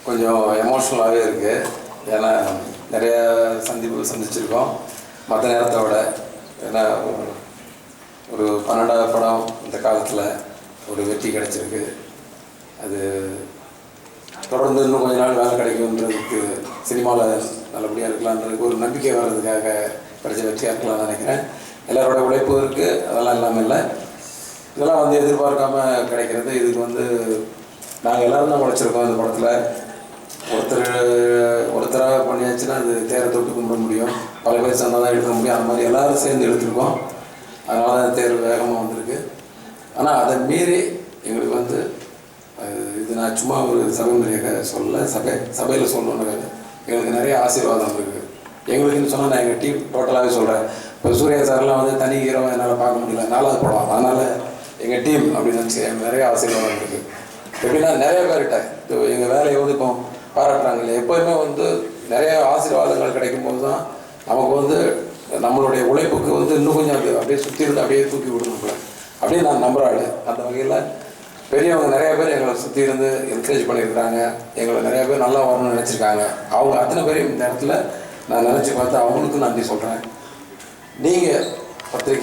கொஞ்சம் எமோஷ்னலாகவே இருக்குது. ஏன்னா நிறைய சந்திச்சிருக்கோம் மற்ற நேரத்தை விட. ஏன்னா ஒரு 12வது படம் இந்த காலத்தில் ஒரு வெற்றி கிடச்சிருக்கு. அது தொடர்ந்து இன்னும் கொஞ்ச நாள் வேலை கிடைக்கும்ன்றதுக்கு, சினிமாவில் நல்லபடியாக இருக்கலான்றதுக்கு ஒரு நம்பிக்கை வர்றதுக்காக கிடைச்ச வெற்றியாக இருக்கலாம்னு நினைக்கிறேன். எல்லாரோட உழைப்பும் இருக்குது, அதெல்லாம் இல்லாமல் இல்லை. இதெல்லாம் வந்து எதிர்பார்க்காம கிடைக்கிறது. இதுக்கு நாங்கள் எல்லோரும் தான் உழைச்சிருக்கோம். இந்த படத்தில் ஒருத்தராக பண்ணியாச்சுன்னா அது தேரை தொட்டு கும்பிட முடியும், பல பேர் சேர்ந்தால் தான் எடுக்க முடியும். அந்த மாதிரி எல்லோரும் சேர்ந்து எடுத்துருக்கோம். அதனால தான் தேர்வு வேகமாக வந்திருக்கு. ஆனால் அதை மீறி எங்களுக்கு இது நான் சும்மா ஒரு சபைமுறையாக சபையில் சொல்லணுன்னு எங்களுக்கு நிறைய ஆசீர்வாதம் இருக்குது. எங்களுக்குன்னு சொன்னால் நான் எங்கள் டீம் டோட்டலாகவே சொல்கிறேன். இப்போ சூர்யா சார்லாம் தனி ஹீரோவை என்னால் பார்க்க முடியல, 4வது படம். அதனால் எங்கள் டீம் அப்படின்னு நினச்சி எனக்கு நிறைய ஆசீர்வாதம் இருக்குது. எப்படின்னா நிறைய பேர்கிட்ட எங்கள் வேலையை இப்போ பாராட்டுறாங்க இல்லையா. எப்போயுமே நிறைய ஆசீர்வாதங்கள் கிடைக்கும்போது தான் நமக்கு நம்மளுடைய உழைப்புக்கு இன்னும் கொஞ்சம் அது அப்படியே சுற்றி இருந்து அப்படியே தூக்கி விடணும் அப்படியே நான் நம்புகிறாள். அந்த வகையில் பெரியவங்க நிறைய பேர் எங்களை சுற்றி இருந்து என்கரேஜ் பண்ணியிருக்கிறாங்க. எங்களை நிறைய பேர் நல்லா வரணும்னு நினச்சிருக்காங்க. அவங்க அத்தனை பேரையும் இந்த இடத்துல நான் நினச்சி பார்த்து அவங்களுக்கும் நன்றி சொல்கிறேன். நீங்கள் பத்திரிக்கை